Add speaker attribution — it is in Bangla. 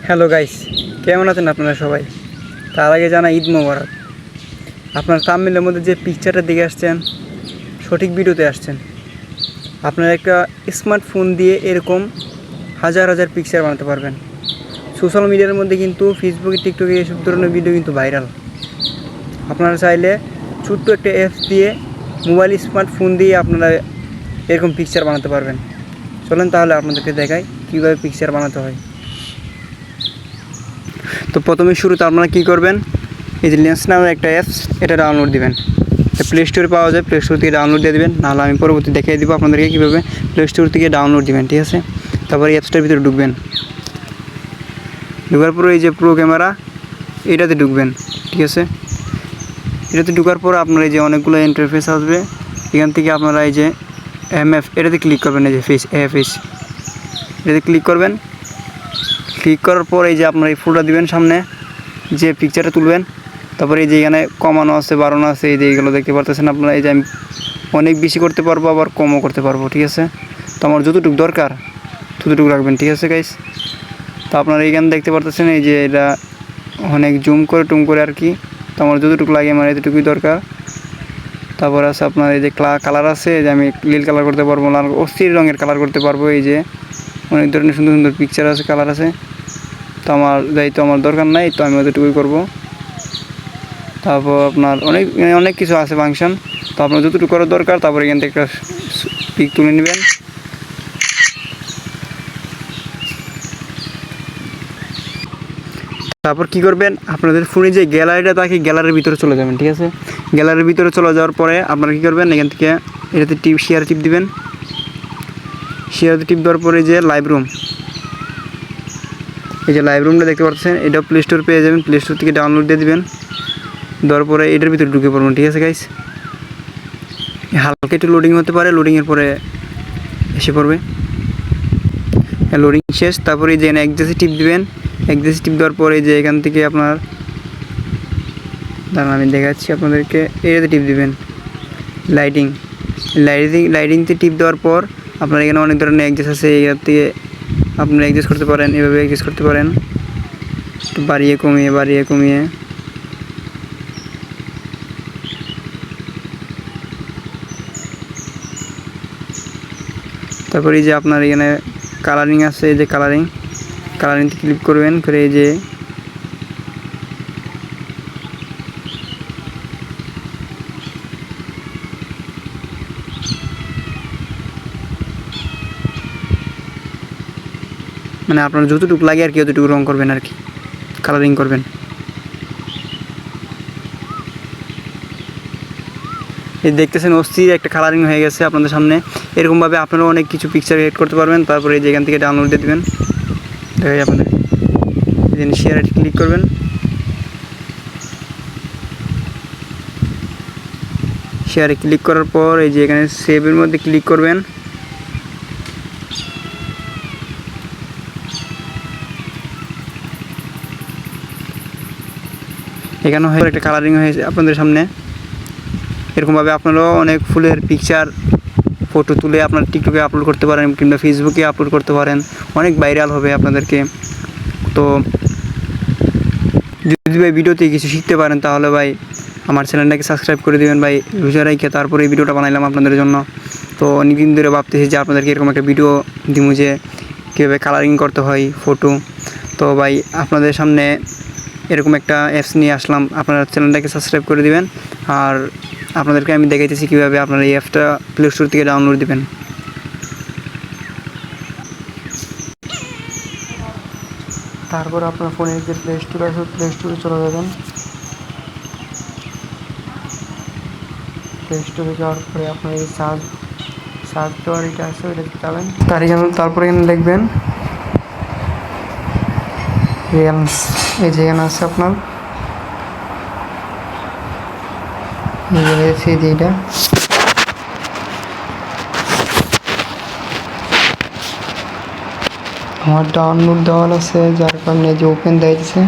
Speaker 1: হ্যালো গাইস, কেমন আছেন আপনারা সবাই? তার আগে জানা ঈদ মোবারক। আপনার থাম্বনেইলের মধ্যে যে পিকচারটা দেখে আসছেন, সঠিক ভিডিওতে আসছেন। আপনারা একটা স্মার্টফোন দিয়ে এরকম হাজার হাজার পিকচার বানাতে পারবেন। সোশ্যাল মিডিয়ার মধ্যে কিন্তু ফেসবুকে, টিকটকে এসব ধরনের ভিডিও কিন্তু ভাইরাল। আপনারা চাইলে ছোট্ট একটা অ্যাপস দিয়ে মোবাইল স্মার্টফোন দিয়ে আপনারা এরকম পিকচার বানাতে পারবেন। চলেন তাহলে আপনাদেরকে দেখাই কীভাবে পিকচার বানাতে হয়। তো প্রথমে শুরুতে আপনারা কী করবেন, এই যে লেন্স নামের একটা অ্যাপস, এটা ডাউনলোড দিবেন। প্লে স্টোরে পাওয়া যায়, প্লে স্টোর থেকে ডাউনলোড দিয়ে দেবেন। নাহলে আমি পরবর্তী দেখিয়ে দেবো আপনাদেরকে কীভাবে প্লে স্টোর থেকে ডাউনলোড দিবেন, ঠিক আছে? তারপরে অ্যাপসটার ভিতরে ঢুকবেন। ঢুকার পরে এই যে প্রো ক্যামেরা, এটাতে ঢুকবেন, ঠিক আছে? এটাতে ঢুকার পর আপনার এই যে অনেকগুলো ইন্টারফেস আসবে। এখান থেকে আপনারা এই যে এমএফ, এটাতে ক্লিক করবেন। এই যে ফেস এফএস, এটাতে ক্লিক করবেন। ক্লিক করার পর এই যে আপনার এই ফুলটা দিবেন সামনে, যে পিকচারটা তুলবেন। তারপরে এই যে এখানে কমানো আছে, বাড়ানো আছে, এই যে এইগুলো দেখতে পারতেছেন আপনারা। এই যে আমি অনেক বেশি করতে পারবো, আবার কমও করতে পারবো, ঠিক আছে? তো আমার যতটুকু দরকার ততটুকু রাখবেন, ঠিক আছে গাইস? তো আপনারা এইখানে দেখতে পারতেছেন এই যে এটা অনেক জুম করে টুম করে আর কি। তো আমার যতটুকু লাগে আমার এতটুকুই দরকার। তারপর আছে আপনার এই যে কালার আছে, যে আমি নীল কালার করতে পারবো, লাল অস্থির রঙের কালার করতে পারবো। এই যে অনেক ধরনের সুন্দর সুন্দর পিকচার আছে, কালার আছে। তো আমার দায়িত্ব আমার দরকার নাই, তো আমি অতটুকুই করবো। তারপর আপনার অনেক অনেক কিছু আছে ফাংশন। তো আপনার যতটুকু করার দরকার, তারপর এখান থেকে একটা পিক তুলে নেবেন। তারপর কি করবেন, আপনাদের ফোনে যে গ্যালারিটা থাকে, গ্যালারির ভিতরে চলে যাবেন, ঠিক আছে? গ্যালারির ভিতরে চলে যাওয়ার পরে আপনারা কী করবেন, এখান থেকে এটাতে শেয়ার টিপ দিবেন। শেয়ার টিপ দেওয়ার পরে যে লাইভ রুম, এই যে লাইভ রুমটা দেখতে পাচ্ছেন, এটা প্লে স্টোর পেয়ে যাবেন। প্লে স্টোর থেকে ডাউনলোড দিয়ে দেবেন। দেওয়ার পরে এটার ভিতরে ঢুকে পড়বেন, ঠিক আছে গাইস? হালকা একটু লোডিং হতে পারে, লোডিংয়ের পরে এসে পড়বে। লোডিং শেষ। তারপরে যে এক্সেসে টিপ দিবেন। এক্সেসে টিপ দেওয়ার পরে যে এখান থেকে আপনার, দাঁড়ান আমি দেখাচ্ছি আপনাদেরকে, এটাতে টিপ দিবেন। লাইটিংতে টিপ দেওয়ার পর আপনার এখানে অনেক ধরনের এক্সেস আছে। এখান থেকে আপনারা এক্সেস করতে পারেন, এভাবে এক্সেস করতে পারেন, একটু বাড়িয়ে কমিয়ে। তারপরে এই যে আপনার এখানে কালারিং আছে, এই যে কালারিংতে ক্লিক করবেন। করে এই যে মানে আপনার যতটুকু লাগে আর কি, অতটুকু রং করবেন আর কি, কালারিং করবেন। এই দেখতেছেন অস্থির একটা কালারিং হয়ে গেছে আপনাদের সামনে। এরকমভাবে আপনারা অনেক কিছু পিকচার এড করতে পারবেন। তারপরে এই যে এখান থেকে ডাউনলোড দিয়ে দেবেন। দেখাই আপনাদের, শেয়ারে ক্লিক করবেন। শেয়ারে ক্লিক করার পর এই যে এখানে সেভের মধ্যে ক্লিক করবেন। এখানে হয়ে একটা কালারিং হয়েছে আপনাদের সামনে। এরকমভাবে আপনারাও অনেক ফুলের পিকচার ফটো তুলে আপনার টিকটকে আপলোড করতে পারেন, কিংবা ফেসবুকে আপলোড করতে পারেন। অনেক ভাইরাল হবে আপনাদেরকে। তো যদি ভাই ভিডিওতে কিছু শিখতে পারেন, তাহলে ভাই আমার চ্যানেলটাকে সাবস্ক্রাইব করে দেবেন ভাই, রুজা রাইখে। তারপরে এই ভিডিওটা বানাইলাম আপনাদের জন্য। তো অনেকদিন ধরে ভাবতেছি যে আপনাদেরকে এরকম একটা ভিডিও দিমু, যে কীভাবে কালারিং করতে হয় ফটো। তো ভাই আপনাদের সামনে এরকম একটা অ্যাপস নিয়ে আসলাম, আপনারা চ্যানেলটাকে সাবস্ক্রাইব করে দিবেন। আর আপনাদেরকে আমি দেখাইতেছি কীভাবে আপনারা এই অ্যাপটা প্লে স্টোর থেকে ডাউনলোড দিবেন। তারপর আপনার ফোনে যে প্লে স্টোর আছে, প্লে স্টোরে চলে যাবেন। প্লে স্টোরে যাওয়ার পরে আপনার এই সার্চ দেওয়ার এটা আছে, ওইটা যাবেন। তারপরে এখানে লিখবেন রিয়েলস। এই যে এখানে আছে আপনার এইটা, আমার ডাউনলোড দেওয়ার আছে, যার কারণে যে ওপেন দিয়েছে।